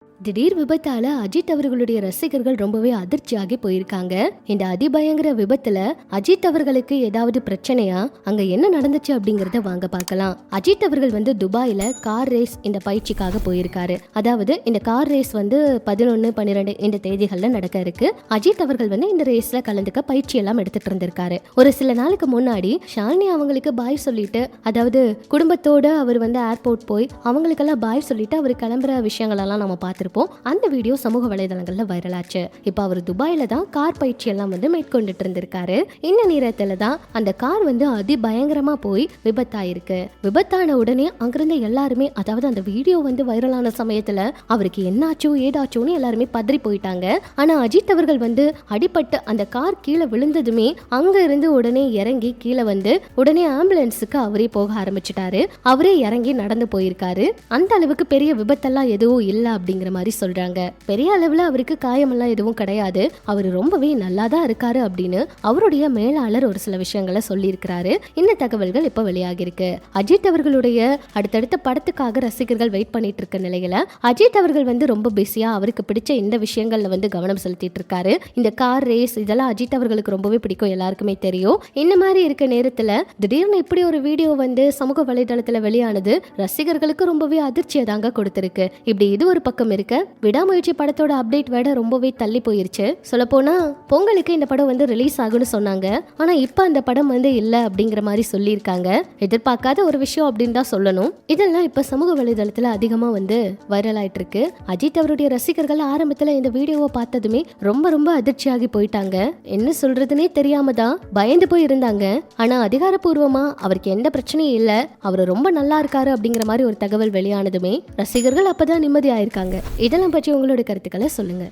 திடீர் விபத்தால அஜித் அவர்களுடைய ரசிகர்கள் ரொம்பவே அதிர்ச்சியாகி போயிருக்காங்க. இந்த அதிபயங்கர விபத்துல அஜித் அவர்களுக்கு ஏதாவது பிரச்சனையா, அங்க என்ன நடந்துச்சு அப்படிங்கறத வாங்க பார்க்கலாம். அஜித் அவர்கள் துபாயில கார் ரேஸ் இந்த பயிற்சிக்காக போயிருக்காரு. அதாவது இந்த கார் ரேஸ் 11, 12 இந்த தேதிகள்ல நடக்க இருக்கு. அஜித் அவர்கள் இந்த ரேஸ்ல கலந்துக்க பயிற்சி எல்லாம் எடுத்துட்டு இருந்திருக்காரு. ஒரு சில நாளுக்கு முன்னாடி ஷாலினி அவங்களுக்கு பாய் சொல்லிட்டு, அதாவது குடும்பத்தோட அவர் ஏர்போர்ட் போய் அவங்களுக்கெல்லாம் பாய் சொல்லிட்டு அவர் கிளம்புற விஷயங்கள் எல்லாம் நம்ம பார்த்திருப்போம். அந்த வீடியோ சமூக வலைதளங்கள்ல வைரலாச்சு. இப்ப அவர் துபாயில தான் கார் பயிற்சி எல்லாம் மேற்கொண்டுட்டு இருந்திருக்காரு. இந்த நேரத்துல தான் அந்த கார் அதிபயங்கரமா போய் விபத்தாயிருக்கு. விபத்தான உடனே அங்கிருந்த எல்லாருமே, அதாவது அந்த வீடியோ வைரலான சமயத்துல அவருக்கு என்னாச்சோ ஏதாச்சோன்னு எல்லாருமே பதறி போயிட்டாங்க. ஆனா அஜித் அவர்கள் அடிபட்டு அந்த கார் கீழே விழுந்ததுமே அங்க இருந்து உடனே இறங்கி கீழே உடனே ஆம்புலன்ஸுக்கு அவரே போக ஆரம்பிச்சுட்டாரு. அவரே இறங்கி நடந்து போயிருக்காரு. அந்த அளவுக்கு பெரிய விபத்தெல்லாம் எதுவும் இல்ல அப்படிங்கிற மாதிரி சொல்றாங்க. பெரிய அளவுல அவருக்கு காயமெல்லாம் எதுவும் கிடையாது. அவர் ரொம்பவே நல்லா தான் இருக்காரு அப்படின்னு அவருடைய மேலாளர் ஒரு சில விஷயங்களை சொல்லி இருக்கிறாரு. இந்த தகவல்கள் இப்ப வெளியாகி இருக்கு. அஜித் அவர்களுடைய அடுத்தடுத்த படத்துக்காக ரசிகர்கள் வெயிட் பண்ணிட்டு இருக்க நிலையில அஜித் அவர்கள் ரொம்ப பிஸியா அவருக்கு பிடிச்ச இந்த விஷயங்கள்ல கவனம் செலுத்திட்டு இருக்காரு. இந்த கார் ரேஸ் இதெல்லாம் அஜித் அவர்களுக்கு ரொம்பவே பிடிக்கும், எல்லாருக்குமே தெரியும். இந்த மாதிரி இருக்க நேரத்துல திடீர்னு இப்படி ஒரு வீடியோ சமூக வலைதளத்துல வெளியானது ரசிகர்களுக்கு ரொம்பவே அதிர்ச்சியை தாங்க கொடுத்திருக்கு. இப்படி இது ஒரு பக்கம் இருக்க, விடாமுயற்சி படத்தோட அப்டேட் வேட ரொம்பவே தள்ளி போயிருச்சு. சொல்ல போனா பொங்கலுக்கு இந்த படம் ரிலீஸ் ஆகும்னு சொன்னாங்க. ஆனா இப்ப அந்த படம் இல்ல அப்படிங்கிற மாதிரி சொல்லியிருக்காங்க. எதிர்பார்க்காத ஒரு விஷயம் அப்படின்னு தான் சொல்லணும். இதெல்லாம் இப்ப சமூக வலைதளத்துல அதிகமா வைரல் ஆயிட்டு இருக்கு. அஜித் அவருடைய ரசிகர்கள் ஆரம்பத்துல இந்த வீடியோவை பார்த்ததுமே ரொம்ப அதிர்ச்சியாகி போயிட்டாங்க. என்ன சொல்றதுன்னே தெரியாம தான் பயந்து போய் இருந்தாங்க. ஆனா அதிகாரப்பூர்வமா அவருக்கு எந்த பிரச்சனையும் இல்ல, அவர் ரொம்ப நல்லா இருக்காரு அப்படிங்கிற மாதிரி ஒரு தகவல் வெளியானதுமே ரசிகர்கள் அப்பதான் நிம்மதி ஆயிருக்காங்க. இதெல்லாம் பற்றி உங்களோட கருத்துக்களை சொல்லுங்க.